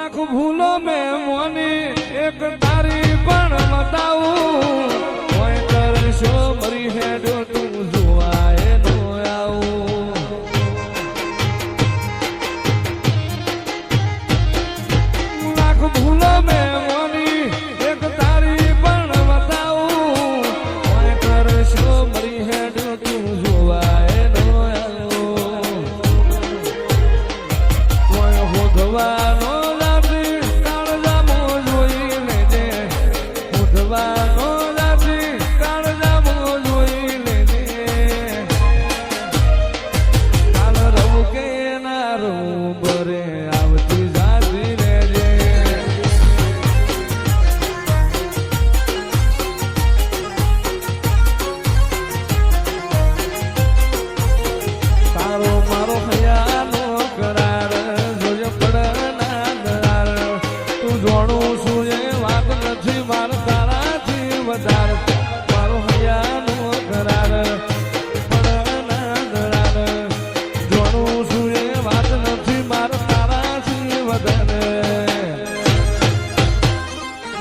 લાખ ભૂલો મેં મોની એક તારી પણ બતાવું કોઈ કરશો મરી હેડો તું જોવાય નો આવું લાખ ભૂલો મેં મોની એક તારી પણ બતાવું કોઈ કરશો મરી હેડો તું જોવાય નો આવું કોઈ હોધવાનો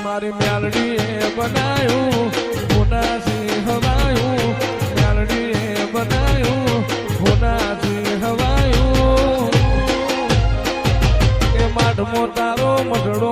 મારી મ્યાલડીએ બનાયું હોનાથી હવાયું મ્યાલડીએ બનાયું હોનાથી હવાયું એ માઢમો તારો મઢડો